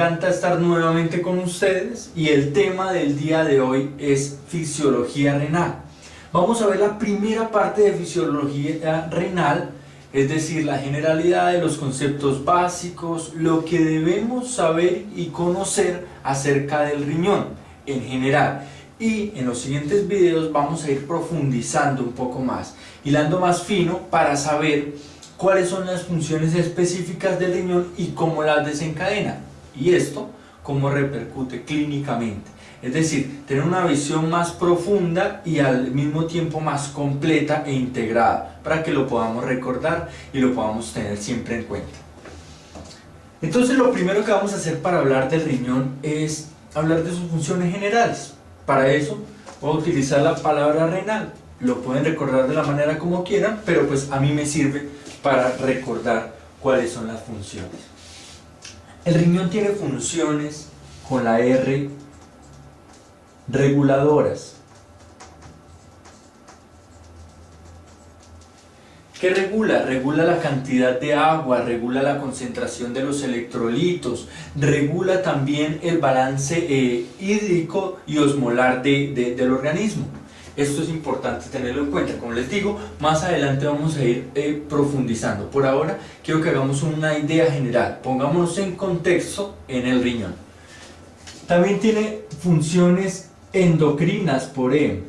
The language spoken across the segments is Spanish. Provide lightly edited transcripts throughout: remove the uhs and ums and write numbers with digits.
encanta estar nuevamente con ustedes y el tema del día de hoy es fisiología renal. Vamos a ver la primera parte de fisiología renal, es decir, la generalidad de los conceptos básicos, lo que debemos saber y conocer acerca del riñón en general. Y en los siguientes videos vamos a ir profundizando un poco más, hilando más fino para saber cuáles son las funciones específicas del riñón y cómo las desencadena, y esto cómo repercute clínicamente, es decir, tener una visión más profunda y al mismo tiempo más completa e integrada para que lo podamos recordar y lo podamos tener siempre en cuenta. Entonces lo primero que vamos a hacer para hablar del riñón es hablar de sus funciones generales. Para eso voy a utilizar la palabra renal, lo pueden recordar de la manera como quieran, pero pues a mí me sirve para recordar cuáles son las funciones. El riñón tiene funciones con la R reguladoras. ¿Qué regula? Regula la cantidad de agua, regula la concentración de los electrolitos, regula también el balance hídrico y osmolar del organismo. Esto es importante tenerlo en cuenta. Como les digo, más adelante vamos a ir profundizando. Por ahora quiero que hagamos una idea general. Pongámonos en contexto en el riñón. También tiene funciones endocrinas por E.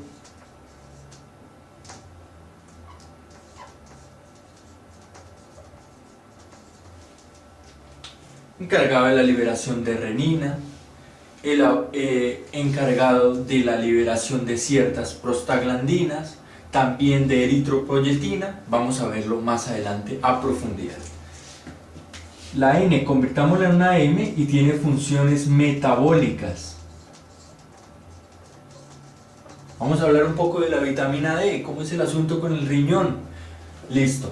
Encargado de la liberación de renina, encargado de la liberación de ciertas prostaglandinas, también de eritropoyetina. Vamos a verlo más adelante a profundidad. La N, convirtámosla en una M y tiene funciones metabólicas. Vamos a hablar un poco de la vitamina D, cómo es el asunto con el riñón. Listo.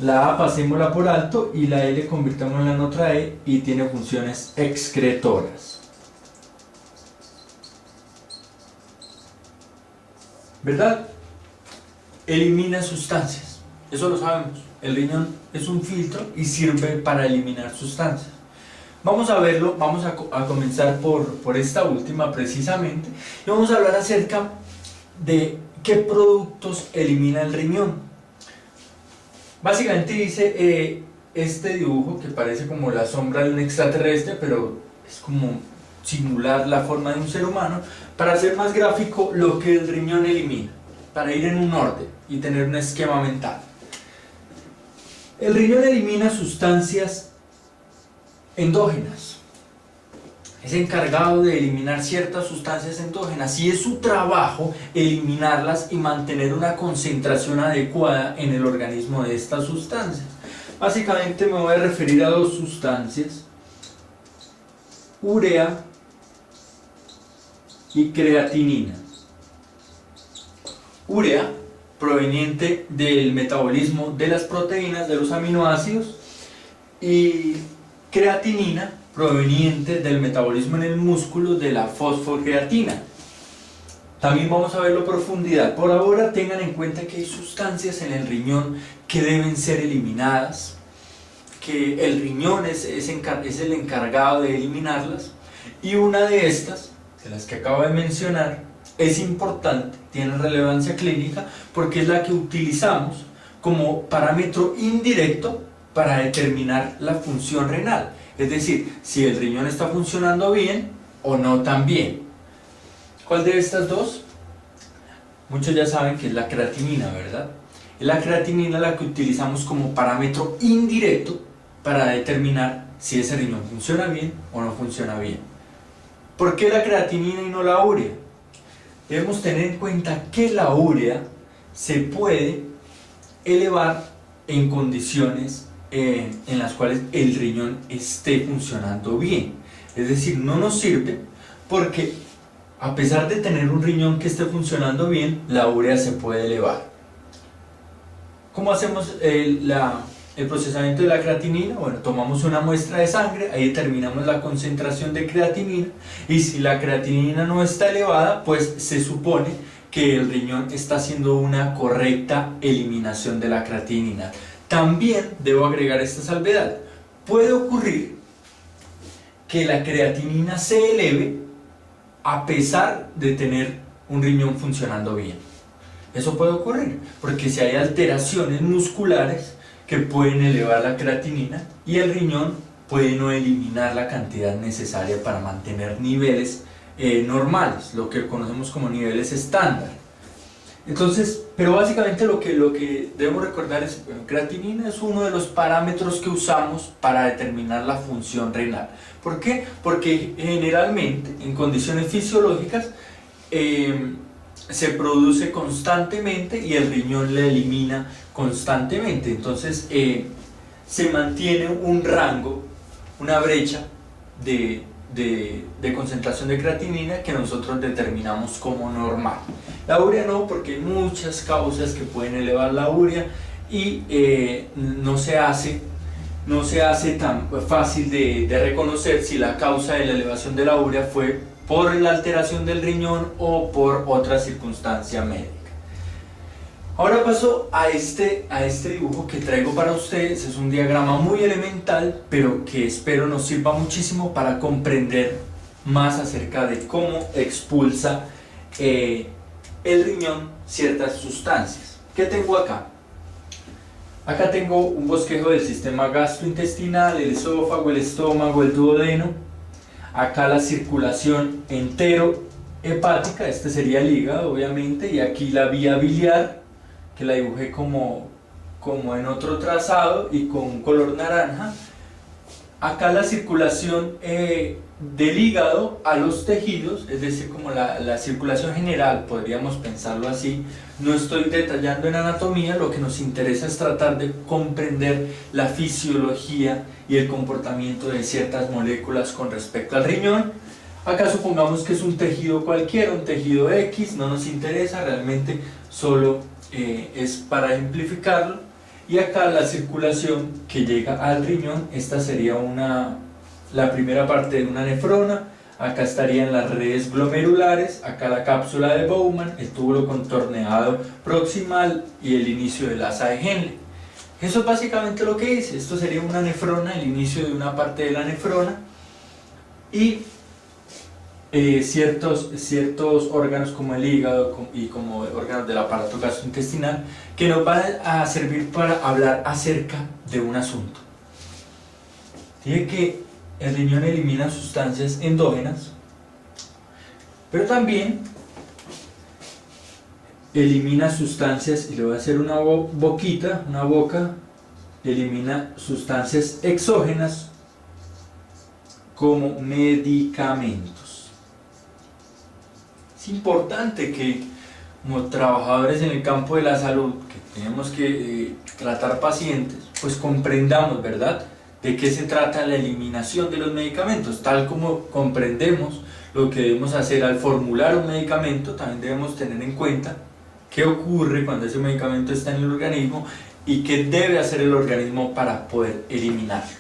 La A pasémosla por alto y la L convirtámosla en otra E y tiene funciones excretoras. ¿Verdad? Elimina sustancias, eso lo sabemos. El riñón es un filtro y sirve para eliminar sustancias. Vamos a verlo, vamos a comenzar por esta última precisamente y vamos a hablar acerca de qué productos elimina el riñón. Básicamente dice este dibujo que parece como la sombra de un extraterrestre, pero es como simular la forma de un ser humano, para hacer más gráfico lo que el riñón elimina, para ir en un orden y tener un esquema mental. El riñón elimina sustancias endógenas, es encargado de eliminar ciertas sustancias endógenas y es su trabajo eliminarlas y mantener una concentración adecuada en el organismo de estas sustancias. Básicamente me voy a referir a dos sustancias: urea y creatinina. Urea, proveniente del metabolismo de las proteínas, de los aminoácidos, y creatinina, proveniente del metabolismo en el músculo de la fosfocreatina. También vamos a verlo a profundidad. Por ahora tengan en cuenta que hay sustancias en el riñón que deben ser eliminadas, que el riñón es el encargado de eliminarlas, y una de estas, de las que acabo de mencionar, es importante, tiene relevancia clínica porque es la que utilizamos como parámetro indirecto para determinar la función renal, es decir, si el riñón está funcionando bien o no tan bien. ¿Cuál de estas dos? Muchos ya saben que es la creatinina, ¿verdad? Es la creatinina la que utilizamos como parámetro indirecto para determinar si ese riñón funciona bien o no funciona bien. ¿Por qué la creatinina y no la urea? Debemos tener en cuenta que la urea se puede elevar en condiciones en las cuales el riñón esté funcionando bien. Es decir, no nos sirve porque a pesar de tener un riñón que esté funcionando bien, la urea se puede elevar. ¿Cómo hacemos el procesamiento de la creatinina? Bueno, tomamos una muestra de sangre, ahí determinamos la concentración de creatinina, y si la creatinina no está elevada, pues se supone que el riñón está haciendo una correcta eliminación de la creatinina. También debo agregar esta salvedad: puede ocurrir que la creatinina se eleve a pesar de tener un riñón funcionando bien. Eso puede ocurrir porque si hay alteraciones musculares que pueden elevar la creatinina y el riñón puede no eliminar la cantidad necesaria para mantener niveles normales, lo que conocemos como niveles estándar. Entonces, pero básicamente lo que debemos recordar es que creatinina es uno de los parámetros que usamos para determinar la función renal. ¿Por qué? Porque generalmente en condiciones fisiológicas se produce constantemente y el riñón la elimina constantemente. Entonces se mantiene un rango, una brecha de concentración de creatinina que nosotros determinamos como normal. La urea no, porque hay muchas causas que pueden elevar la urea y no se hace tan fácil de reconocer si la causa de la elevación de la urea fue por la alteración del riñón o por otra circunstancia médica. Ahora paso a este dibujo que traigo para ustedes. Es un diagrama muy elemental, pero que espero nos sirva muchísimo para comprender más acerca de cómo expulsa el riñón ciertas sustancias. ¿Qué tengo acá? Acá tengo un bosquejo del sistema gastrointestinal, el esófago, el estómago, el duodeno. Acá la circulación enterohepática, este sería el hígado obviamente, y aquí la vía biliar, que la dibujé como en otro trazado y con color naranja. Acá la circulación del hígado a los tejidos, es decir, como la circulación general, podríamos pensarlo así. No estoy detallando en anatomía, lo que nos interesa es tratar de comprender la fisiología y el comportamiento de ciertas moléculas con respecto al riñón. Acá supongamos que es un tejido cualquiera, un tejido X, no nos interesa, realmente solo es para ejemplificarlo. Y acá la circulación que llega al riñón, esta sería la primera parte de una nefrona. Acá estarían las redes glomerulares, acá la cápsula de Bowman, el túbulo contorneado proximal y el inicio del asa de Henle. Eso es básicamente lo que dice. Esto sería una nefrona, el inicio de una parte de la nefrona, y ciertos órganos como el hígado y como órganos del aparato gastrointestinal que nos van a servir para hablar acerca de un asunto. Dice que el riñón elimina sustancias endógenas, pero también elimina sustancias, y le voy a hacer una boca, elimina sustancias exógenas como medicamentos. Es importante que como trabajadores en el campo de la salud, que tenemos que tratar pacientes, pues comprendamos, ¿verdad?, de qué se trata la eliminación de los medicamentos. Tal como comprendemos lo que debemos hacer al formular un medicamento, también debemos tener en cuenta qué ocurre cuando ese medicamento está en el organismo y qué debe hacer el organismo para poder eliminarlo.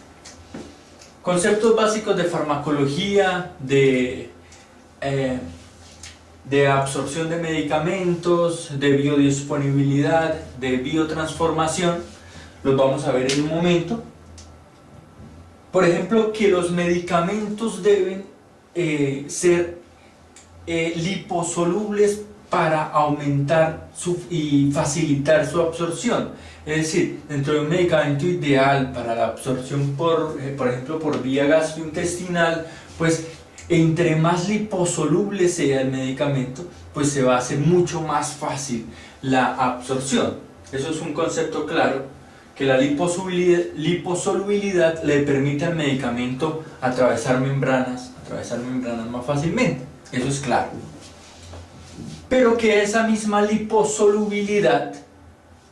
Conceptos básicos de farmacología, de absorción de medicamentos, de biodisponibilidad, de biotransformación, los vamos a ver en un momento. Por ejemplo, que los medicamentos deben ser liposolubles para aumentar y facilitar su absorción. Es decir, dentro de un medicamento ideal para la absorción por ejemplo por vía gastrointestinal, pues entre más liposoluble sea el medicamento, pues se va a hacer mucho más fácil la absorción. Eso es un concepto claro, que la liposolubilidad le permite al medicamento atravesar membranas más fácilmente. Eso es claro. Pero que esa misma liposolubilidad,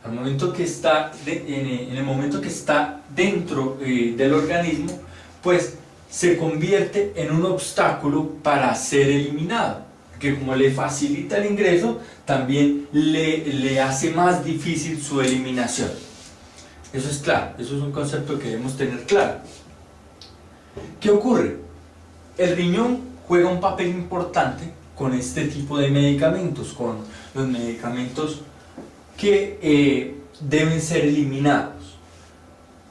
al momento que está en el momento que está dentro del organismo, pues se convierte en un obstáculo para ser eliminado, que como le facilita el ingreso, también le hace más difícil su eliminación. Eso es claro, eso es un concepto que debemos tener claro. ¿Qué ocurre? El riñón juega un papel importante con este tipo de medicamentos, con los medicamentos que deben ser eliminados.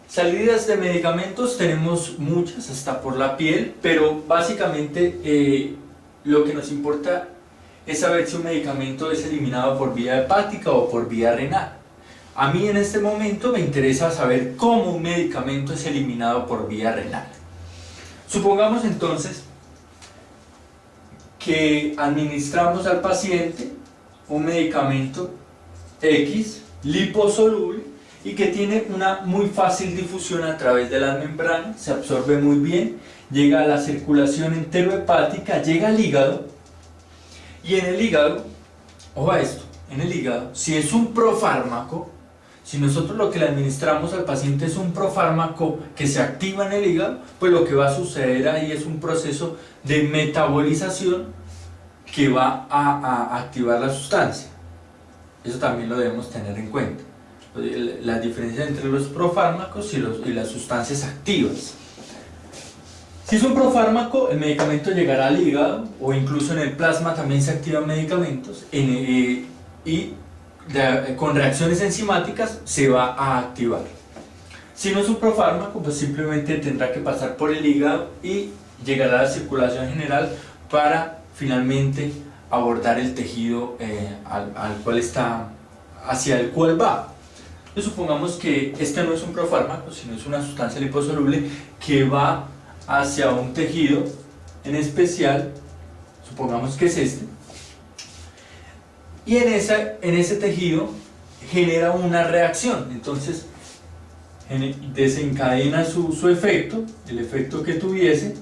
Salidas de medicamentos tenemos muchas, hasta por la piel, pero básicamente lo que nos importa es saber si un medicamento es eliminado por vía hepática o por vía renal. A mí en este momento me interesa saber cómo un medicamento es eliminado por vía renal. Supongamos entonces que administramos al paciente un medicamento X liposoluble y que tiene una muy fácil difusión a través de las membranas, se absorbe muy bien, llega a la circulación enterohepática, llega al hígado, y en el hígado, ojo a esto, en el hígado, si es un profármaco, si nosotros lo que le administramos al paciente es un profármaco que se activa en el hígado, pues lo que va a suceder ahí es un proceso de metabolización que va a activar la sustancia. Eso también lo debemos tener en cuenta. La diferencia entre los profármacos y las sustancias activas. Si es un profármaco, el medicamento llegará al hígado o incluso en el plasma también se activan medicamentos y con reacciones enzimáticas se va a activar. Si no es un profármaco, pues simplemente tendrá que pasar por el hígado y llegará a la circulación general para finalmente abordar el tejido hacia el cual va. Entonces, supongamos que este no es un profármaco, sino es una sustancia liposoluble que va hacia un tejido en especial, supongamos que es este, y en ese tejido genera una reacción, entonces desencadena su efecto, el efecto que tuviese,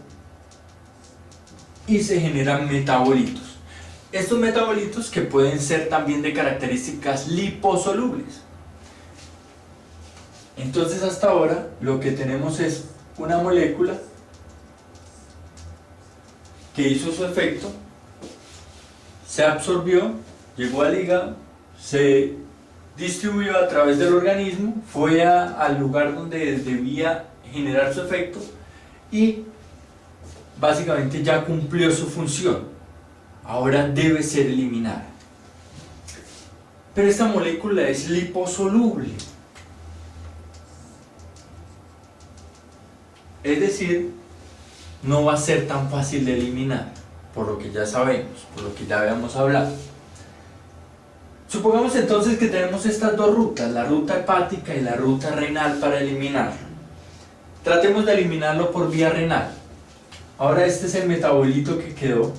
y se generan metabolitos. Estos metabolitos que pueden ser también de características liposolubles. Entonces hasta ahora lo que tenemos es una molécula que hizo su efecto, se absorbió, llegó al hígado, se distribuyó a través del organismo, fue al lugar donde debía generar su efecto y básicamente ya cumplió su función. Ahora debe ser eliminada. Pero esta molécula es liposoluble. Es decir, no va a ser tan fácil de eliminar, por lo que ya sabemos, por lo que ya habíamos hablado. Supongamos entonces que tenemos estas dos rutas, la ruta hepática y la ruta renal para eliminarlo. Tratemos de eliminarlo por vía renal. Ahora este es el metabolito que quedó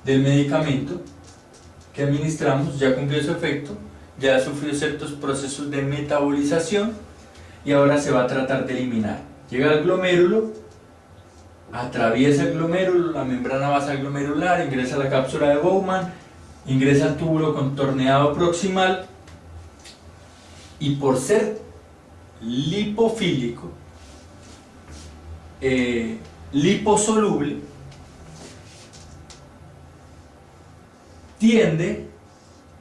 del medicamento que administramos, ya cumplió su efecto, ya sufrió ciertos procesos de metabolización y ahora se va a tratar de eliminar. Llega al glomérulo, atraviesa el glomérulo, la membrana basal glomerular, ingresa a la cápsula de Bowman, ingresa al túbulo contorneado proximal y por ser lipofílico, liposoluble, tiende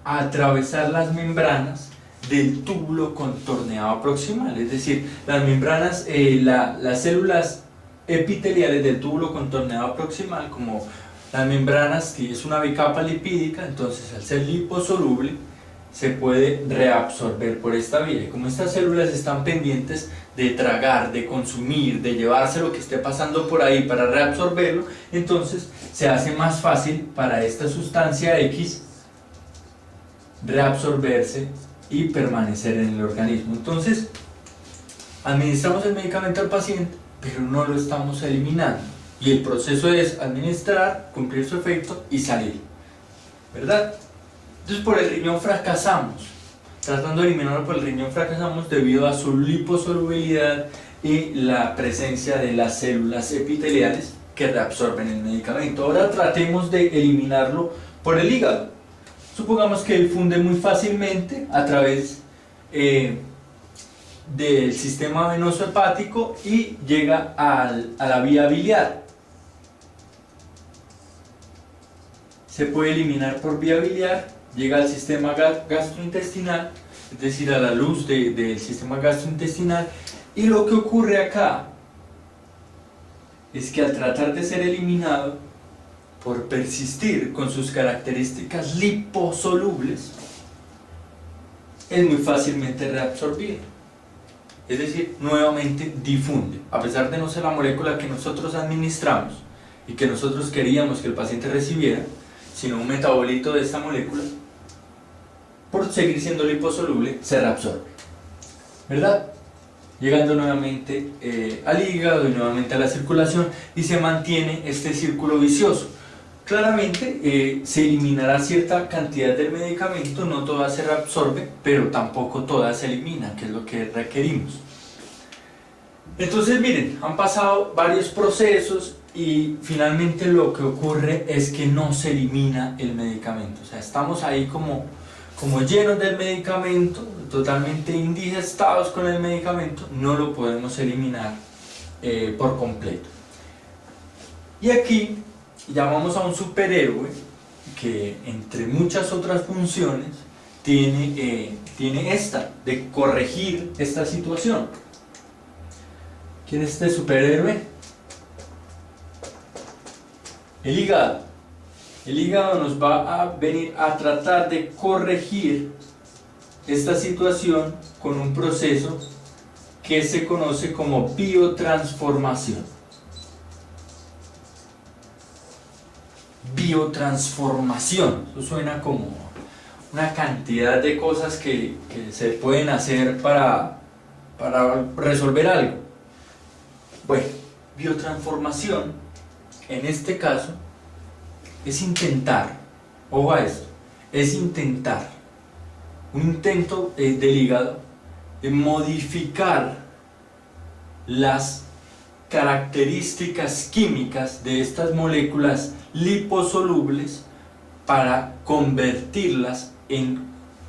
a atravesar las membranas del túbulo contorneado proximal, es decir, las membranas, las células epiteliales del túbulo contorneado proximal, como las membranas, que es una bicapa lipídica, entonces al ser liposoluble se puede reabsorber por esta vía. Y como estas células están pendientes de tragar, de consumir, de llevarse lo que esté pasando por ahí para reabsorberlo, entonces se hace más fácil para esta sustancia X reabsorberse y permanecer en el organismo. Entonces, administramos el medicamento al paciente, pero no lo estamos eliminando. Y el proceso es administrar, cumplir su efecto y salir. ¿Verdad? Entonces por el riñón fracasamos. Tratando de eliminarlo por el riñón fracasamos debido a su liposolubilidad y la presencia de las células epiteliales que reabsorben el medicamento. Ahora tratemos de eliminarlo por el hígado. Supongamos que difunde muy fácilmente a través del sistema venoso hepático y llega a la vía biliar. Se puede eliminar por vía biliar, llega al sistema gastrointestinal, es decir, a la luz del sistema gastrointestinal, y lo que ocurre acá es que al tratar de ser eliminado, por persistir con sus características liposolubles, es muy fácilmente reabsorbido. es decir, nuevamente difunde. A pesar de no ser la molécula que nosotros administramos y que nosotros queríamos que el paciente recibiera, sino un metabolito de esta molécula, por seguir siendo liposoluble, se reabsorbe, ¿verdad? Llegando nuevamente al hígado y nuevamente a la circulación, y se mantiene este círculo vicioso. Claramente se eliminará cierta cantidad del medicamento, no toda se reabsorbe, pero tampoco toda se elimina, que es lo que requerimos. Entonces miren, han pasado varios procesos y finalmente lo que ocurre es que no se elimina el medicamento. O sea, estamos ahí como llenos del medicamento, totalmente indigestados con el medicamento, no lo podemos eliminar por completo. Y aquí llamamos a un superhéroe que, entre muchas otras funciones, tiene esta, de corregir esta situación. ¿Quién es este superhéroe? El hígado. El hígado nos va a venir a tratar de corregir esta situación con un proceso que se conoce como biotransformación. Biotransformación, eso suena como una cantidad de cosas que se pueden hacer para resolver algo. Bueno, biotransformación en este caso es intentar, ojo a esto, es intentar, un intento del hígado de modificar las características químicas de estas moléculas liposolubles para convertirlas en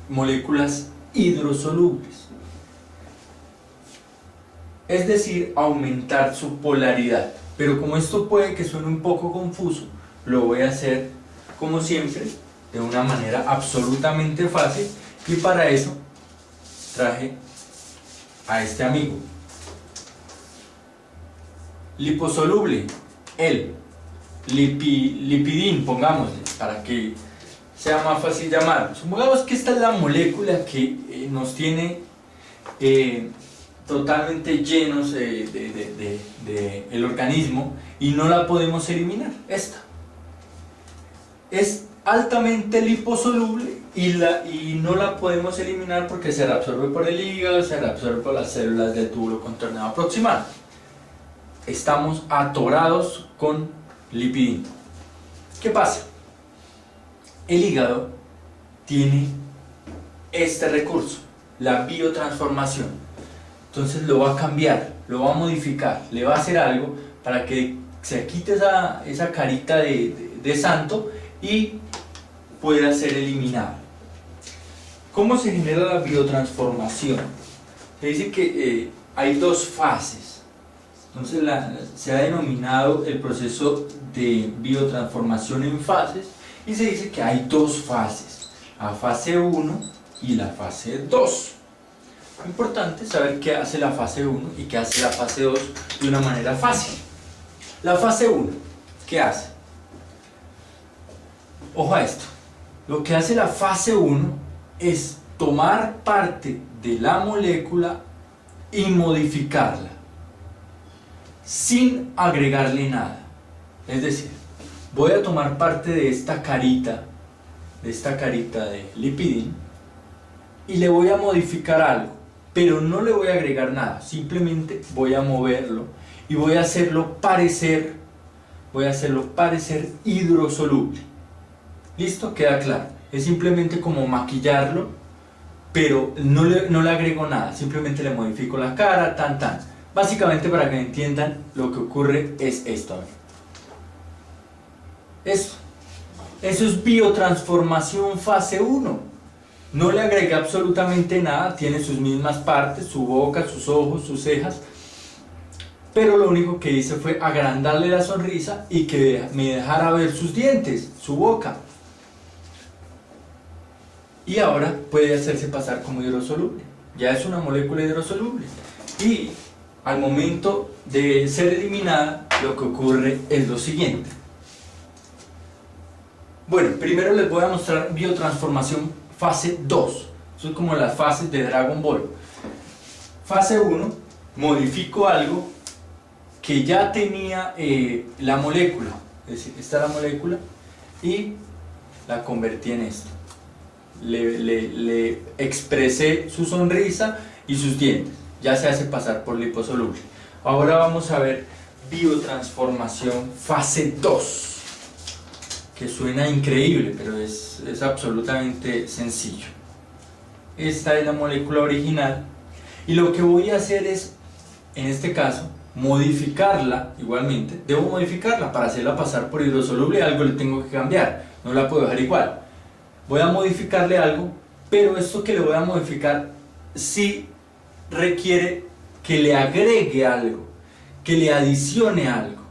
moléculas hidrosolubles. Es decir, aumentar su polaridad. Pero como esto puede que suene un poco confuso, lo voy a hacer como siempre, de una manera absolutamente fácil, y para eso traje a este amigo. Liposoluble, el lipidín, pongámosle, para que sea más fácil llamarlo. Supongamos que esta es la molécula que nos tiene totalmente llenos del organismo y no la podemos eliminar. Esta es altamente liposoluble y no la podemos eliminar porque se reabsorbe por el hígado, se reabsorbe por las células del túbulo contorneado proximal. Estamos atorados con lipidín. ¿Qué pasa? El hígado tiene este recurso, la biotransformación. Entonces lo va a cambiar, lo va a modificar, le va a hacer algo para que se quite esa carita de santo y pueda ser eliminado. ¿Cómo se genera la biotransformación? Se dice que hay dos fases. Entonces se ha denominado el proceso de biotransformación en fases y se dice que hay dos fases, la fase 1 y la fase 2. Lo importante es saber qué hace la fase 1 y qué hace la fase 2 de una manera fácil. La fase 1, ¿qué hace? Ojo a esto, lo que hace la fase 1 es tomar parte de la molécula y modificarla sin agregarle nada. Es decir, voy a tomar parte de esta carita de lipidín y le voy a modificar algo, pero no le voy a agregar nada, simplemente voy a moverlo y voy a hacerlo parecer hidrosoluble. ¿Listo? ¿Queda claro? Es simplemente como maquillarlo, pero no le agrego nada, simplemente le modifico la cara, tan. Básicamente, para que entiendan, lo que ocurre es esto. Eso es biotransformación fase 1. No le agregué absolutamente nada, tiene sus mismas partes, su boca, sus ojos, sus cejas, pero lo único que hice fue agrandarle la sonrisa y que me dejara ver sus dientes, su boca. Y ahora puede hacerse pasar como hidrosoluble. Ya es una molécula hidrosoluble. Y al momento de ser eliminada, lo que ocurre es lo siguiente. Bueno, primero les voy a mostrar biotransformación fase 2. Eso es como las fases de Dragon Ball. Fase 1, modifico algo que ya tenía la molécula, es decir, esta es la molécula y la convertí en esto. Le expresé su sonrisa y sus dientes, ya se hace pasar por liposoluble. Ahora vamos a ver biotransformación fase 2, que suena increíble, pero es absolutamente sencillo. Esta es la molécula original y lo que voy a hacer es, en este caso, modificarla. Igualmente, debo modificarla para hacerla pasar por hidrosoluble, algo le tengo que cambiar, no la puedo dejar igual. Voy a modificarle algo, pero esto que le voy a modificar sí requiere que le agregue algo, que le adicione algo,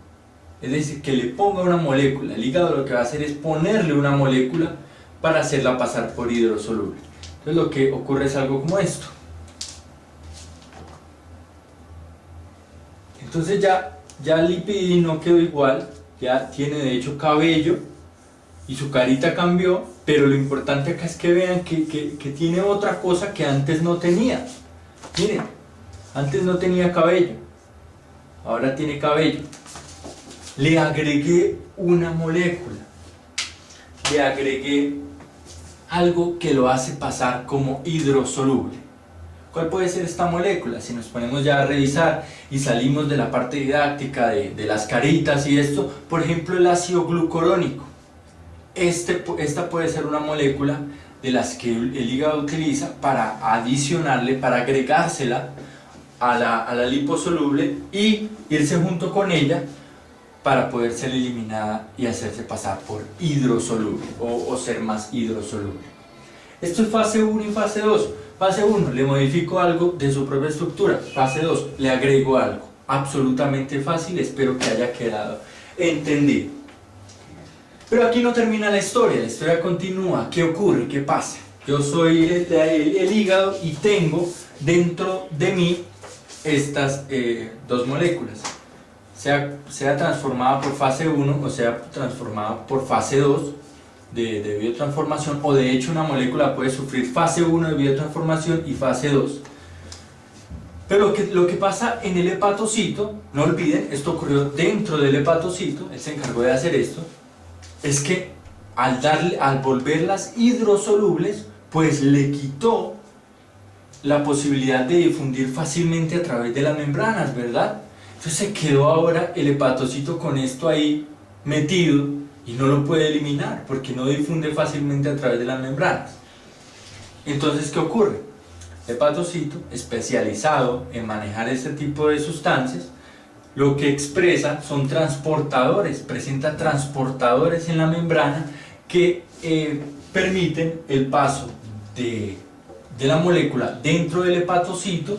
es decir, que le ponga una molécula. El hígado lo que va a hacer es ponerle una molécula para hacerla pasar por hidrosoluble. Entonces lo que ocurre es algo como esto. Entonces ya el lipidín no quedó igual, ya tiene de hecho cabello y su carita cambió, pero lo importante acá es que vean que tiene otra cosa que antes no tenía. Miren, antes no tenía cabello, ahora tiene cabello. Le agregué una molécula, le agregué algo que lo hace pasar como hidrosoluble. ¿Cuál puede ser esta molécula? Si nos ponemos ya a revisar y salimos de la parte didáctica de las caritas y esto, por ejemplo el ácido glucurónico. Esta puede ser una molécula de las que el hígado utiliza para adicionarle, para agregársela a la liposoluble y irse junto con ella para poder ser eliminada y hacerse pasar por hidrosoluble o ser más hidrosoluble. Esto es fase 1 y fase 2. Fase 1, le modifico algo de su propia estructura. Fase 2, le agrego algo. Absolutamente fácil, espero que haya quedado entendido. Pero aquí no termina la historia continúa. ¿Qué ocurre? ¿Qué pasa? Yo soy el hígado y tengo dentro de mí estas dos moléculas. Sea transformada por fase 1 o sea transformada por fase 2 de biotransformación, o de hecho una molécula puede sufrir fase 1 de biotransformación y fase 2. Pero lo que pasa en el hepatocito, no olviden, esto ocurrió dentro del hepatocito, él se encargó de hacer esto, es que al volverlas hidrosolubles, pues le quitó la posibilidad de difundir fácilmente a través de las membranas, ¿verdad? Entonces se quedó ahora el hepatocito con esto ahí metido y no lo puede eliminar porque no difunde fácilmente a través de las membranas. Entonces, ¿qué ocurre? El hepatocito, especializado en manejar este tipo de sustancias, lo que expresa son transportadores, presenta transportadores en la membrana que permiten el paso de la molécula dentro del hepatocito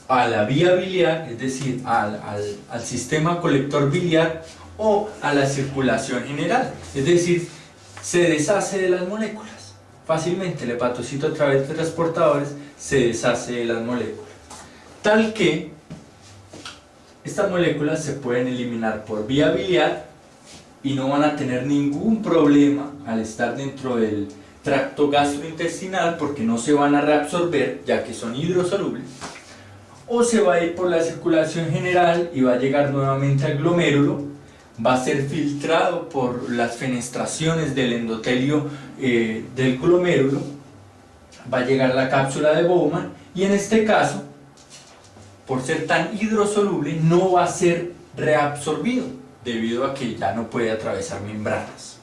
a la vía biliar, es decir, al sistema colector biliar o a la circulación general, es decir, se deshace de las moléculas. Fácilmente el hepatocito a través de transportadores se deshace de las moléculas, tal que estas moléculas se pueden eliminar por vía biliar y no van a tener ningún problema al estar dentro del tracto gastrointestinal porque no se van a reabsorber ya que son hidrosolubles, o se va a ir por la circulación general y va a llegar nuevamente al glomérulo, va a ser filtrado por las fenestraciones del endotelio del glomérulo, va a llegar a la cápsula de Bowman y en este caso, por ser tan hidrosoluble, no va a ser reabsorbido debido a que ya no puede atravesar membranas.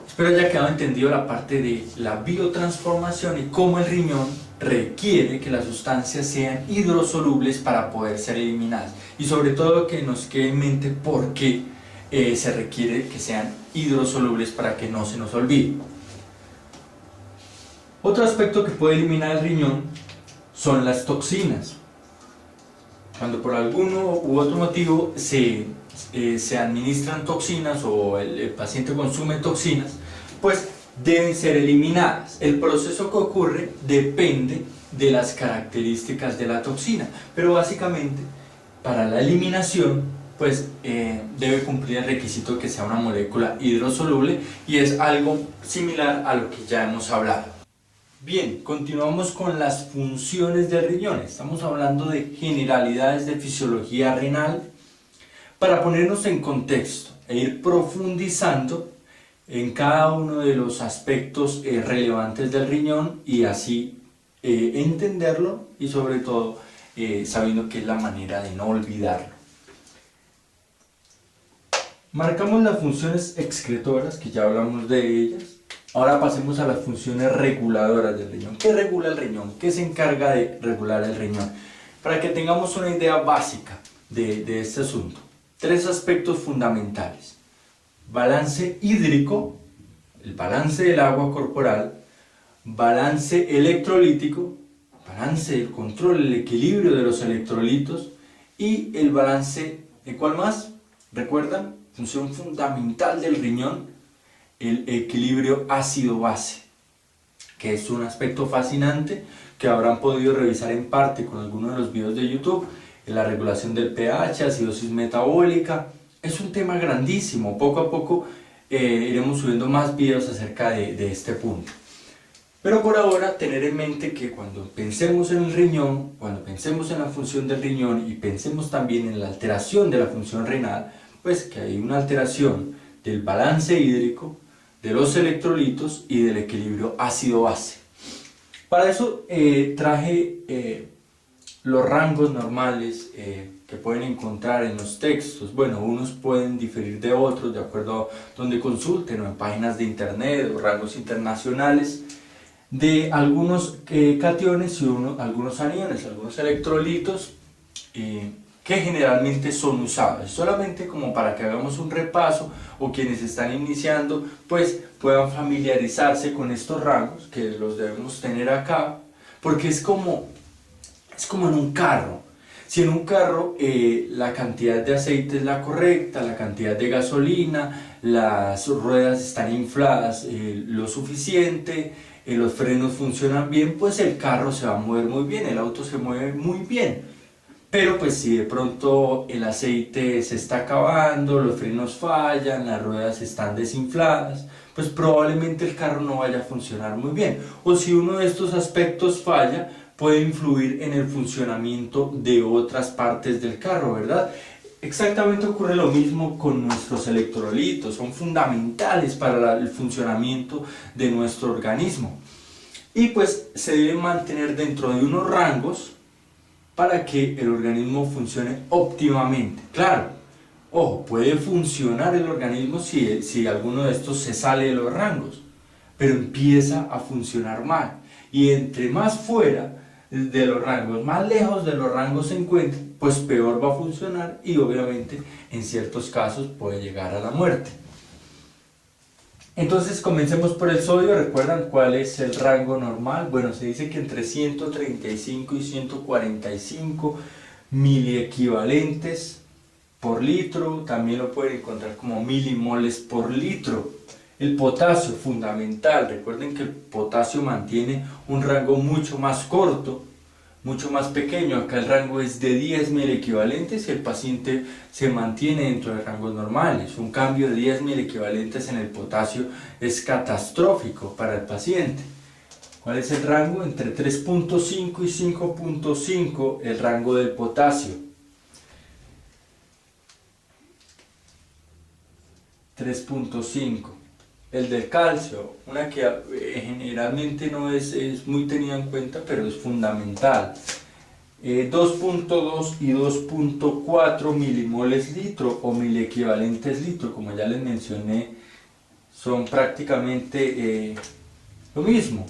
Espero haya quedado entendido la parte de la biotransformación y cómo el riñón requiere que las sustancias sean hidrosolubles para poder ser eliminadas, y sobre todo que nos quede en mente por qué se requiere que sean hidrosolubles para que no se nos olvide. Otro aspecto que puede eliminar el riñón son las toxinas. Cuando por alguno u otro motivo se administran toxinas o el paciente consume toxinas, pues deben ser eliminadas. El proceso que ocurre depende de las características de la toxina, pero básicamente para la eliminación pues debe cumplir el requisito que sea una molécula hidrosoluble, y es algo similar a lo que ya hemos hablado. Bien, continuamos con las funciones del riñón. Estamos hablando de generalidades de fisiología renal para ponernos en contexto e ir profundizando en cada uno de los aspectos relevantes del riñón y así entenderlo y sobre todo sabiendo que es la manera de no olvidarlo. Marcamos las funciones excretoras, que ya hablamos de ellas. Ahora pasemos a las funciones reguladoras del riñón. ¿Qué regula el riñón? ¿Qué se encarga de regular el riñón? Para que tengamos una idea básica de este asunto. 3 aspectos fundamentales. Balance hídrico, el balance del agua corporal, balance electrolítico, balance del control, el equilibrio de los electrolitos y el balance, ¿de cuál más? ¿Recuerdan? Función fundamental del riñón, el equilibrio ácido-base, que es un aspecto fascinante que habrán podido revisar en parte con algunos de los videos de YouTube, en la regulación del pH, acidosis metabólica. Es un tema grandísimo, poco a poco iremos subiendo más videos acerca de este punto. Pero por ahora tener en mente que cuando pensemos en el riñón, cuando pensemos en la función del riñón y pensemos también en la alteración de la función renal, pues que hay una alteración del balance hídrico, de los electrolitos y del equilibrio ácido-base. Para eso traje los rangos normales que pueden encontrar en los textos. Bueno, unos pueden diferir de otros de acuerdo a donde consulten o en páginas de internet o rangos internacionales de algunos cationes y algunos aniones, algunos electrolitos que generalmente son usados, solamente como para que hagamos un repaso o quienes están iniciando pues puedan familiarizarse con estos rangos que los debemos tener acá, porque es como en un carro. Si en un carro la cantidad de aceite es la correcta, la cantidad de gasolina, las ruedas están infladas lo suficiente, los frenos funcionan bien, pues el carro se va a mover muy bien, el auto se mueve muy bien. Pero pues si de pronto el aceite se está acabando, los frenos fallan, las ruedas están desinfladas, pues probablemente el carro no vaya a funcionar muy bien. O si uno de estos aspectos falla, puede influir en el funcionamiento de otras partes del carro, ¿verdad? Exactamente ocurre lo mismo con nuestros electrolitos, son fundamentales para el funcionamiento de nuestro organismo. Y pues se deben mantener dentro de unos rangos para que el organismo funcione óptimamente. Claro, ojo, puede funcionar el organismo si alguno de estos se sale de los rangos, pero empieza a funcionar mal. Y entre más fuera de los rangos, más lejos de los rangos se encuentre, pues peor va a funcionar y obviamente en ciertos casos puede llegar a la muerte. Entonces comencemos por el sodio. ¿Recuerdan cuál es el rango normal? Bueno, se dice que entre 135 y 145 miliequivalentes por litro, también lo pueden encontrar como milimoles por litro. El potasio, fundamental, recuerden que el potasio mantiene un rango mucho más corto, mucho más pequeño. Acá el rango es de 10 miliequivalentes y el paciente se mantiene dentro de rangos normales. Un cambio de 10 miliequivalentes en el potasio es catastrófico para el paciente. ¿Cuál es el rango? Entre 3.5 y 5.5 el rango del potasio. 3.5. El del calcio, una que generalmente no es muy tenida en cuenta, pero es fundamental. 2.2 y 2.4 milimoles litro o miliequivalentes litro, como ya les mencioné, son prácticamente lo mismo.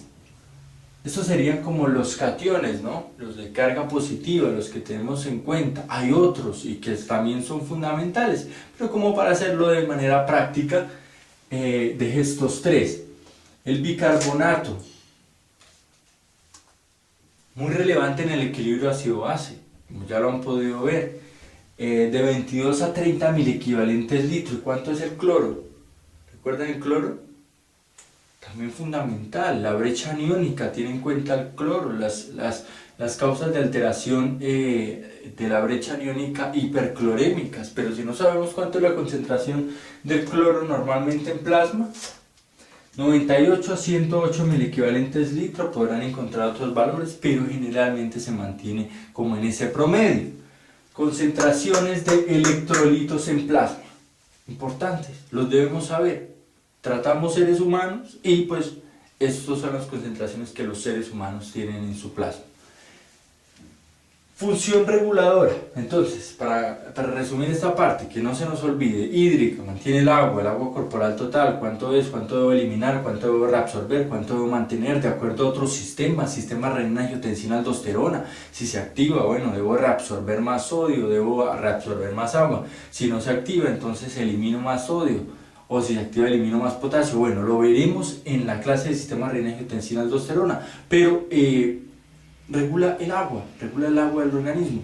Estos serían como los cationes, ¿no? Los de carga positiva, los que tenemos en cuenta. Hay otros y que también son fundamentales, pero como para hacerlo de manera práctica, de estos 3. El bicarbonato, muy relevante en el equilibrio ácido-base, como ya lo han podido ver, de 22 a 30 miliequivalentes litro. ¿Y cuánto es el cloro? ¿Recuerdan el cloro? También fundamental. La brecha aniónica tiene en cuenta el cloro, las causas de alteración de la brecha aniónica hiperclorémicas, pero si no sabemos cuánto es la concentración del cloro normalmente en plasma, 98 a 108 miliequivalentes litro, podrán encontrar otros valores, pero generalmente se mantiene como en ese promedio. Concentraciones de electrolitos en plasma, importantes, los debemos saber. Tratamos seres humanos y pues estas son las concentraciones que los seres humanos tienen en su plasma. Función reguladora. Entonces, para resumir esta parte, que no se nos olvide: hídrica, mantiene el agua corporal total, cuánto es, cuánto debo eliminar, cuánto debo reabsorber, cuánto debo mantener, de acuerdo a otros sistemas, sistema renina, angiotensina, aldosterona. Si se activa, bueno, debo reabsorber más sodio, debo reabsorber más agua. Si no se activa, entonces elimino más sodio, o si se activa, elimino más potasio. Bueno, lo veremos en la clase de sistema renina, angiotensina, aldosterona, pero regula el agua del organismo.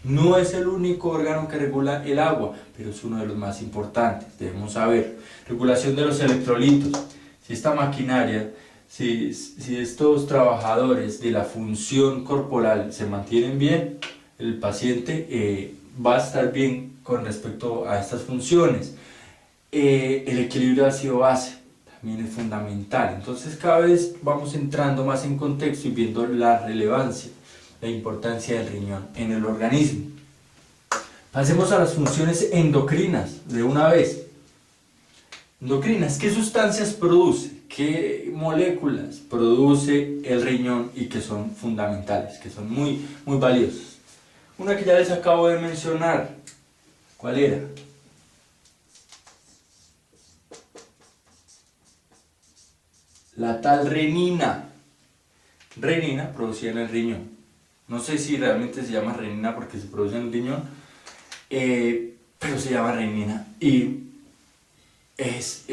No es el único órgano que regula el agua, pero es uno de los más importantes, debemos saber. Regulación de los electrolitos. Si esta maquinaria, si estos trabajadores de la función corporal se mantienen bien, el paciente va a estar bien con respecto a estas funciones. El equilibrio ácido-base también es fundamental. Entonces cada vez vamos entrando más en contexto y viendo la relevancia, la importancia del riñón en el organismo. Pasemos a las funciones endocrinas de una vez. Endocrinas, ¿qué sustancias produce? ¿Qué moléculas produce el riñón y que son fundamentales, que son muy valiosas? Una que ya les acabo de mencionar, ¿cuál era? La tal renina. Renina producida en el riñón. No sé si realmente se llama renina porque se produce en el riñón, pero se llama renina y es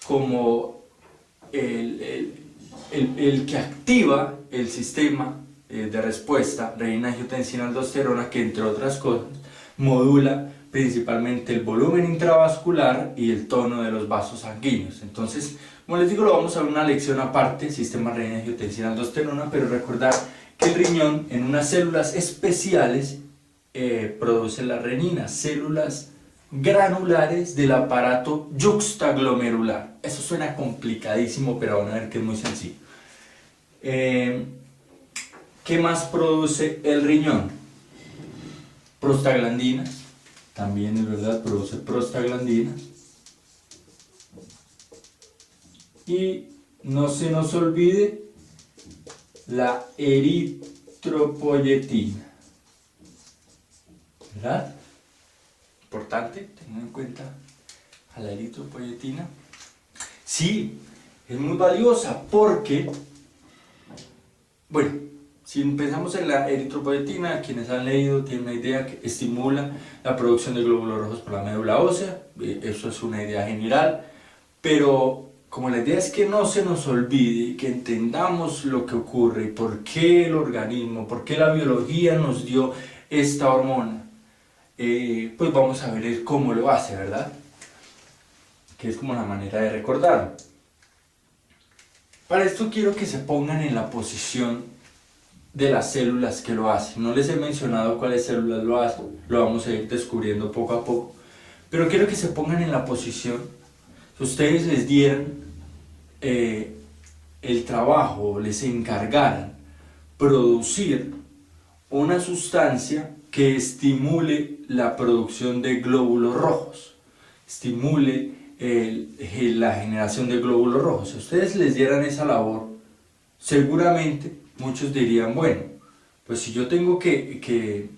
como el que activa el sistema de respuesta renina, angiotensina, aldosterona, que entre otras cosas modula principalmente el volumen intravascular y el tono de los vasos sanguíneos. Entonces, como les digo, lo vamos a ver en una lección aparte, sistema renina, angiotensina, aldosterona, pero recordar que el riñón en unas células especiales produce la renina, células granulares del aparato yuxtaglomerular. Eso suena complicadísimo, pero van a ver que es muy sencillo. ¿Qué más produce el riñón? Prostaglandinas. También es verdad, produce prostaglandinas. Y no se nos olvide la eritropoyetina, ¿verdad? Importante tener en cuenta a la eritropoyetina. Sí, es muy valiosa porque, bueno, si pensamos en la eritropoyetina, quienes han leído tienen una idea que estimula la producción de glóbulos rojos por la médula ósea. Eso es una idea general, pero como la idea es que no se nos olvide, que entendamos lo que ocurre y por qué el organismo, por qué la biología nos dio esta hormona, pues vamos a ver cómo lo hace, ¿verdad? Que es como una manera de recordarlo. Para esto quiero que se pongan en la posición de las células que lo hacen. No les he mencionado cuáles células lo hacen, lo vamos a ir descubriendo poco a poco, pero quiero que se pongan en la posición, si ustedes les dieran el trabajo, les encargaran producir una sustancia que estimule la producción de glóbulos rojos, estimule la generación de glóbulos rojos. Si ustedes les dieran esa labor, seguramente muchos dirían, bueno, pues si yo tengo que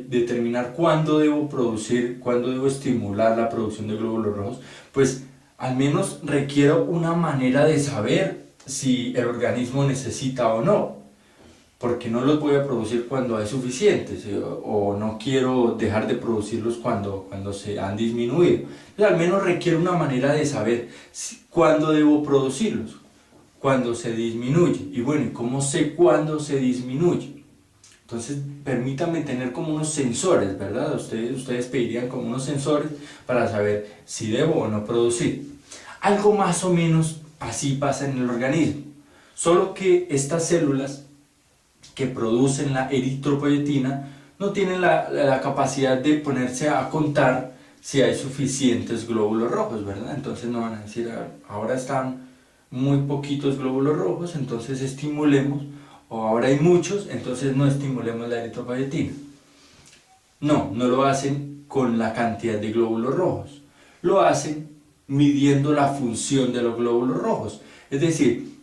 determinar cuándo debo producir, cuándo debo estimular la producción de glóbulos rojos, pues al menos requiero una manera de saber si el organismo necesita o no, porque no los voy a producir cuando hay suficientes, o no quiero dejar de producirlos cuando se han disminuido. Entonces, al menos requiero una manera de saber cuándo debo producirlos, cuando se disminuye. Y bueno, ¿y cómo sé cuándo se disminuye? Entonces, permítanme tener como unos sensores, ¿verdad? Ustedes pedirían como unos sensores para saber si debo o no producir. Algo más o menos así pasa en el organismo, solo que estas células que producen la eritropoyetina no tienen la capacidad de ponerse a contar si hay suficientes glóbulos rojos, ¿verdad? Entonces no van a decir, ahora están muy poquitos glóbulos rojos, entonces estimulemos, o ahora hay muchos, entonces no estimulemos la eritropoyetina. No, no lo hacen con la cantidad de glóbulos rojos, lo hacen midiendo la función de los glóbulos rojos. Es decir,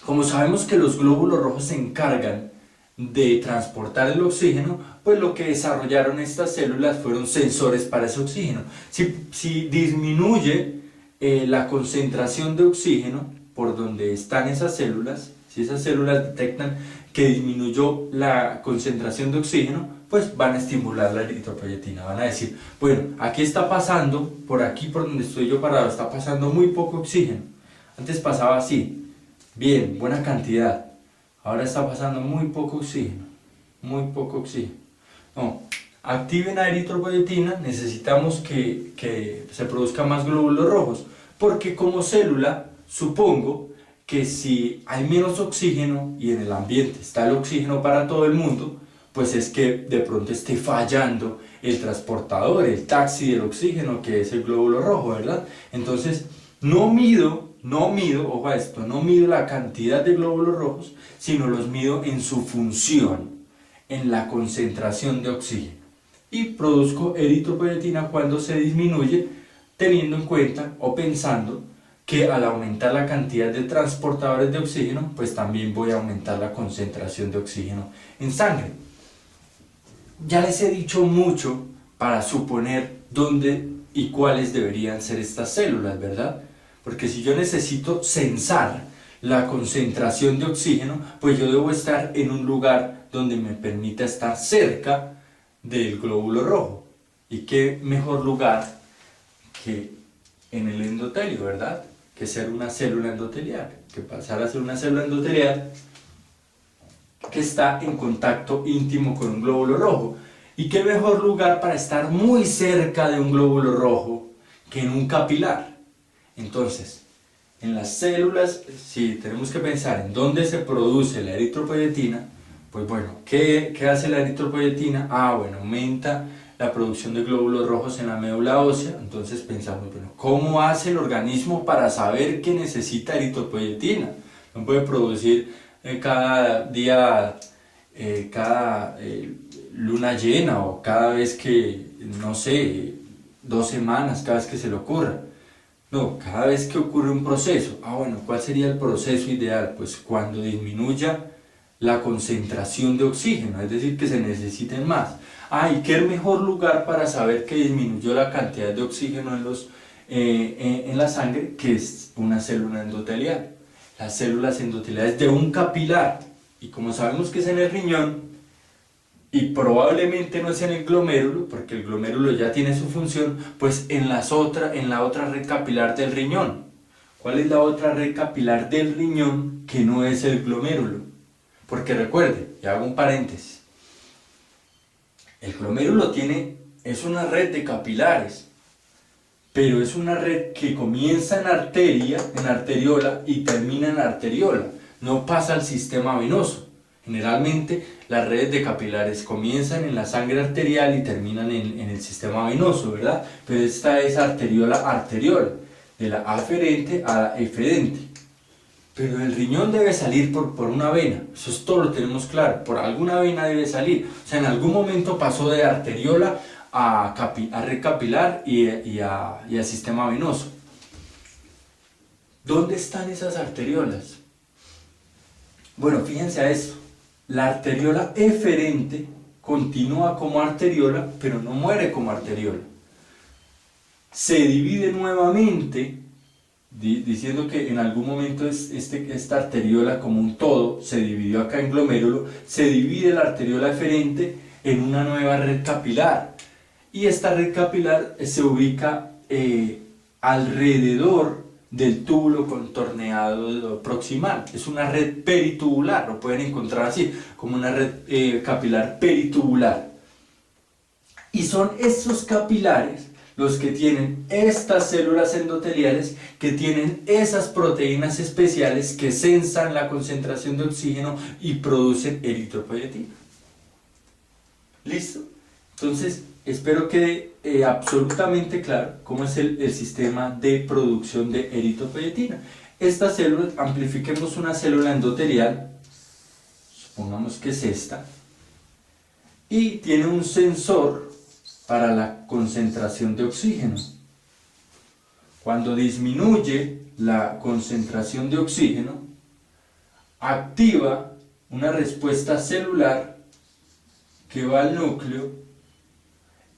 como sabemos que los glóbulos rojos se encargan de transportar el oxígeno, pues lo que desarrollaron estas células fueron sensores para ese oxígeno. Si disminuye la concentración de oxígeno por donde están esas células, si esas células detectan que disminuyó la concentración de oxígeno, pues van a estimular la eritropoyetina, van a decir, bueno, aquí está pasando, por aquí por donde estoy yo parado, está pasando muy poco oxígeno. Antes pasaba así, bien, buena cantidad. Ahora está pasando muy poco oxígeno, muy poco oxígeno. No, activen la eritropoyetina, necesitamos que se produzcan más glóbulos rojos, porque como célula, supongo que si hay menos oxígeno y en el ambiente está el oxígeno para todo el mundo, pues es que de pronto esté fallando el transportador, el taxi del oxígeno, que es el glóbulo rojo, ¿verdad? Entonces, no mido, ojo a esto, no mido la cantidad de glóbulos rojos, sino los mido en su función, en la concentración de oxígeno. Y produzco eritropoyetina cuando se disminuye, teniendo en cuenta o pensando que al aumentar la cantidad de transportadores de oxígeno, pues también voy a aumentar la concentración de oxígeno en sangre. Ya les he dicho mucho para suponer dónde y cuáles deberían ser estas células, ¿verdad? Porque si yo necesito censar la concentración de oxígeno, pues yo debo estar en un lugar donde me permita estar cerca del glóbulo rojo. ¿Y qué mejor lugar que en el endotelio, ¿verdad? Que ser una célula endotelial, que pasar a ser una célula endotelial que está en contacto íntimo con un glóbulo rojo. ¿Y qué mejor lugar para estar muy cerca de un glóbulo rojo que en un capilar? Entonces, en las células, si tenemos que pensar en dónde se produce la eritropoyetina, pues bueno, ¿qué hace la eritropoyetina? Bueno, aumenta la producción de glóbulos rojos en la médula ósea. Entonces pensamos, bueno, ¿cómo hace el organismo para saber que necesita eritropoyetina? No puede producir cada día, cada luna llena o cada vez que, no sé, 2 semanas, cada vez que se le ocurra. No, cada vez que ocurre un proceso. Bueno, ¿cuál sería el proceso ideal? Pues cuando disminuya la concentración de oxígeno, es decir, que se necesiten más. ¿Y qué mejor lugar para saber que disminuyó la cantidad de oxígeno en la sangre? Que es una célula endotelial. Las células endoteliales de un capilar. Y como sabemos que es en el riñón, y probablemente no es en el glomérulo, porque el glomérulo ya tiene su función, pues en la otra red capilar del riñón. ¿Cuál es la otra red capilar del riñón que no es el glomérulo? Porque recuerde, y hago un paréntesis, el glomérulo es una red de capilares, pero es una red que comienza en arteriola y termina en arteriola, no pasa al sistema venoso. Generalmente las redes de capilares comienzan en la sangre arterial y terminan en el sistema venoso, ¿verdad? Pero esta es arteriola, de la aferente a la eferente. Pero el riñón debe salir por una vena, eso es todo, lo tenemos claro, por alguna vena debe salir. O sea, en algún momento pasó de arteriola a red capilar y a sistema venoso. ¿Dónde están esas arteriolas? Bueno, fíjense a esto. La arteriola eferente continúa como arteriola, pero no muere como arteriola. Se divide nuevamente, diciendo que en algún momento esta arteriola como un todo se dividió acá en glomérulo, se divide la arteriola eferente en una nueva red capilar. Y esta red capilar se ubica alrededor del túbulo contorneado proximal. Es una red peritubular, lo pueden encontrar así, como una red capilar peritubular. Y son estos capilares los que tienen estas células endoteliales, que tienen esas proteínas especiales que sensan la concentración de oxígeno y producen eritropoyetina. ¿Listo? Entonces, espero que absolutamente claro cómo es el sistema de producción de eritropoyetina. Esta célula, amplifiquemos una célula endotelial, supongamos que es esta, y tiene un sensor para la concentración de oxígeno. Cuando disminuye la concentración de oxígeno, activa una respuesta celular que va al núcleo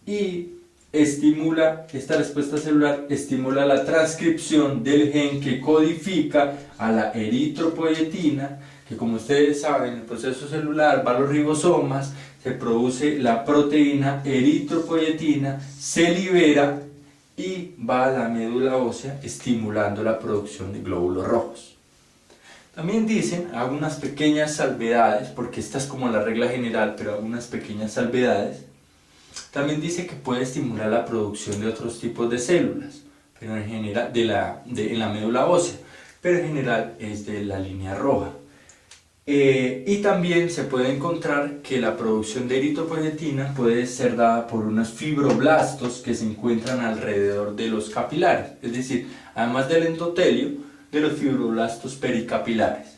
y esta respuesta celular estimula la transcripción del gen que codifica a la eritropoyetina, que como ustedes saben, en el proceso celular va a los ribosomas, se produce la proteína eritropoyetina, se libera y va a la médula ósea estimulando la producción de glóbulos rojos. También dicen, hago unas pequeñas salvedades, porque esta es como la regla general, pero algunas pequeñas salvedades. También dice que puede estimular la producción de otros tipos de células, pero en general en la médula ósea, pero en general es de la línea roja. Y también se puede encontrar que la producción de eritropoyetina puede ser dada por unos fibroblastos que se encuentran alrededor de los capilares, es decir, además del endotelio, de los fibroblastos pericapilares.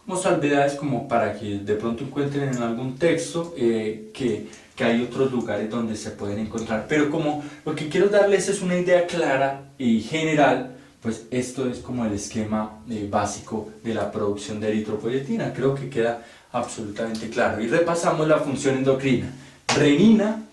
Como salvedades, como para que de pronto encuentren en algún texto que hay otros lugares donde se pueden encontrar, pero como lo que quiero darles es una idea clara y general, pues esto es como el esquema básico de la producción de eritropoyetina. Creo que queda absolutamente claro. Y repasamos la función endocrina. Renina,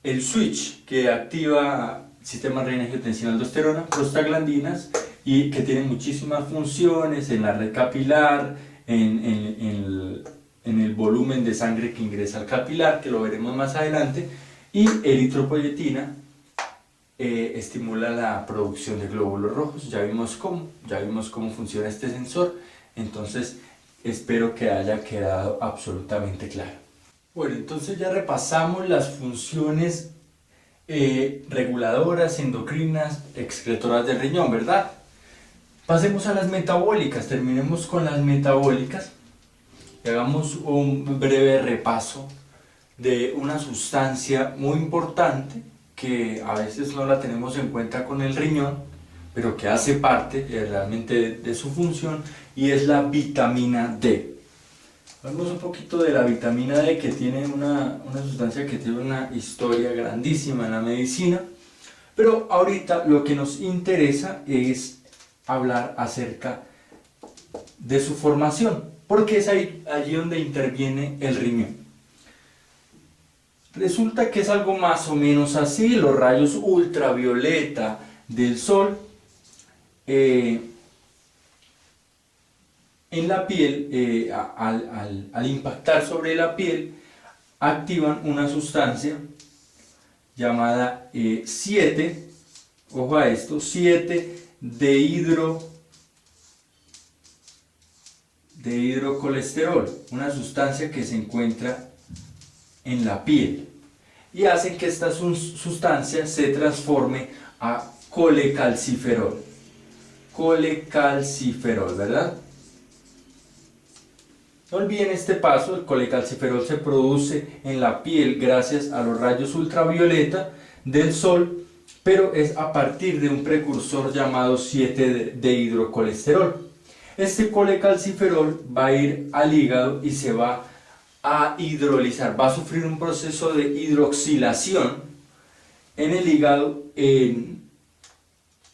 el switch que activa el sistema renina-angiotensina-aldosterona, prostaglandinas, y que tiene muchísimas funciones en la red capilar, en el volumen de sangre que ingresa al capilar, que lo veremos más adelante, y eritropoyetina estimula la producción de glóbulos rojos. Ya vimos cómo funciona este sensor, entonces espero que haya quedado absolutamente claro. Bueno, entonces ya repasamos las funciones reguladoras, endocrinas, excretoras del riñón, ¿verdad? Pasemos a las metabólicas, terminemos con las metabólicas y hagamos un breve repaso de una sustancia muy importante que a veces no la tenemos en cuenta con el riñón, pero que hace parte realmente de su función, y es la vitamina D. Hablamos un poquito de la vitamina D, que tiene una sustancia que tiene una historia grandísima en la medicina, pero ahorita lo que nos interesa es hablar acerca de su formación, porque es allí donde interviene el riñón. Resulta que es algo más o menos así: los rayos ultravioleta del sol en la piel, al impactar sobre la piel, activan una sustancia llamada 7, ojo a esto, 7-dehidrocolesterol, una sustancia que se encuentra en la piel, y hacen que esta sustancia se transforme a colecalciferol, ¿verdad? No olviden este paso. El colecalciferol se produce en la piel gracias a los rayos ultravioleta del sol, pero es a partir de un precursor llamado 7-dehidrocolesterol. Este colecalciferol va a ir al hígado y se va a hidrolizar, va a sufrir un proceso de hidroxilación en el hígado en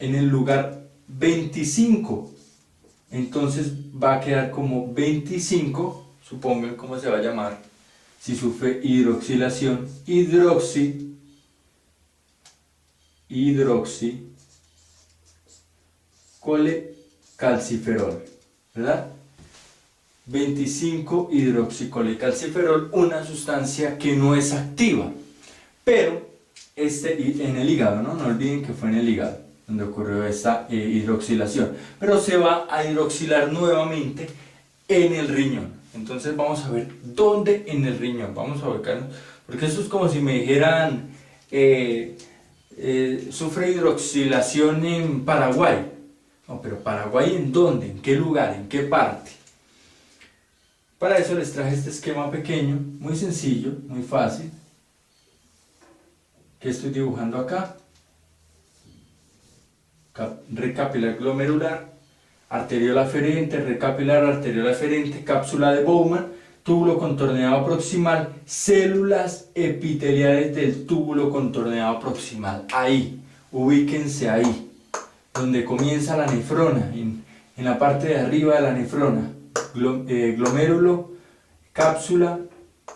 el lugar 25. Entonces va a quedar como 25, supongan cómo se va a llamar si sufre hidroxilación, hidroxicolecalciferol, ¿verdad? 25-hidroxicolecalciferol, una sustancia que no es activa, pero en el hígado, ¿no? No olviden que fue en el hígado donde ocurrió esta hidroxilación, pero se va a hidroxilar nuevamente en el riñón. Entonces vamos a ver dónde en el riñón, vamos a ubicarnos, porque eso es como si me dijeran sufre hidroxilación en Paraguay. No, pero Paraguay, ¿en dónde? ¿En qué lugar? ¿En qué parte? Para eso les traje este esquema pequeño, muy sencillo, muy fácil. ¿Qué estoy dibujando acá? Red capilar glomerular, arteriola aferente, red capilar arteriola aferente, cápsula de Bowman, túbulo contorneado proximal, células epiteliales del túbulo contorneado proximal. Ahí, ubíquense ahí, donde comienza la nefrona, en la parte de arriba de la nefrona, glomérulo, cápsula,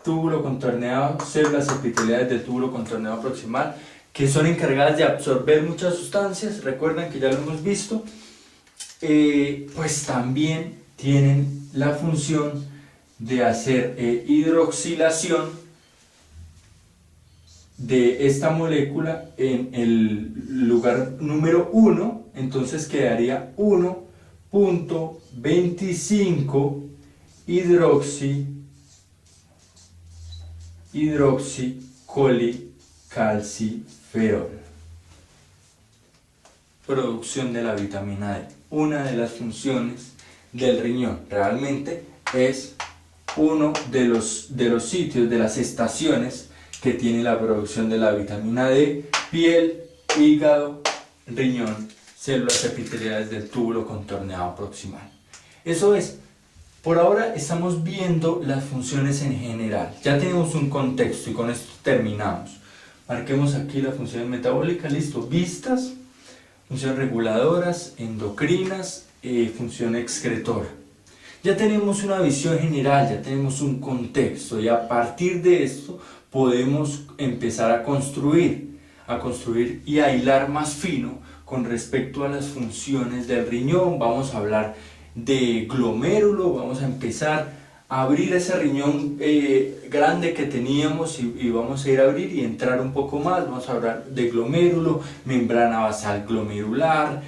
túbulo contorneado, células epiteliales del túbulo contorneado proximal, que son encargadas de absorber muchas sustancias. Recuerden que ya lo hemos visto. Pues también tienen la función de hacer hidroxilación de esta molécula en el lugar número 1, entonces quedaría 1.25 hidroxicolicalciferol. Producción de la vitamina D. Una de las funciones del riñón. Realmente es uno de los sitios, de las estaciones que tiene la producción de la vitamina D: piel, hígado, riñón, células epiteliales del túbulo contorneado proximal. Eso es. Por ahora estamos viendo las funciones en general. Ya tenemos un contexto y con esto terminamos. Marquemos aquí las funciones metabólicas, listo, vistas, funciones reguladoras, endocrinas, función excretora. Ya tenemos una visión general, ya tenemos un contexto y a partir de esto podemos empezar a construir y a hilar más fino con respecto a las funciones del riñón. Vamos a hablar de glomérulo, vamos a empezar a abrir ese riñón grande que teníamos y vamos a ir a abrir y entrar un poco más. Vamos a hablar de glomérulo, membrana basal glomerular,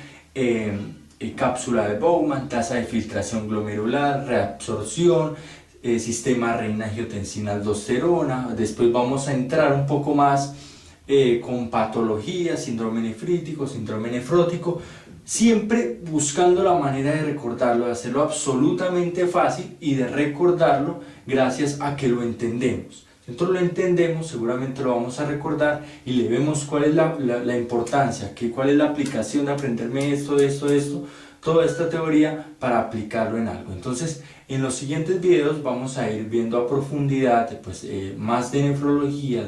cápsula de Bowman, tasa de filtración glomerular, reabsorción, sistema renina-angiotensina-aldosterona. Después vamos a entrar un poco más con patología, síndrome nefrítico, síndrome nefrótico, siempre buscando la manera de recordarlo, de hacerlo absolutamente fácil y de recordarlo gracias a que lo entendemos. Si nosotros lo entendemos, seguramente lo vamos a recordar y le vemos cuál es la importancia, cuál es la aplicación de aprenderme esto, toda esta teoría para aplicarlo en algo. Entonces, en los siguientes videos vamos a ir viendo a profundidad más de nefrología,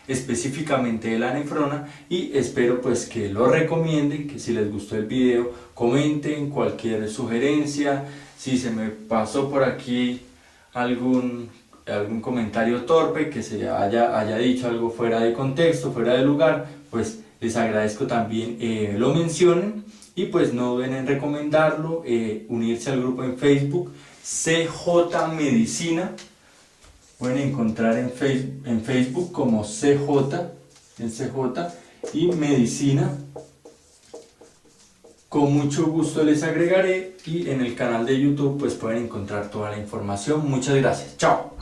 específicamente de la nefrona, y espero pues que lo recomienden, que si les gustó el video comenten cualquier sugerencia, si se me pasó por aquí algún comentario torpe, que se haya dicho algo fuera de contexto, fuera de lugar, pues les agradezco también lo mencionen. Y pues no duden en recomendarlo, unirse al grupo en Facebook, CJ Medicina. Pueden encontrar en Facebook como CJ y Medicina. Con mucho gusto les agregaré y en el canal de YouTube pues pueden encontrar toda la información. Muchas gracias. Chao.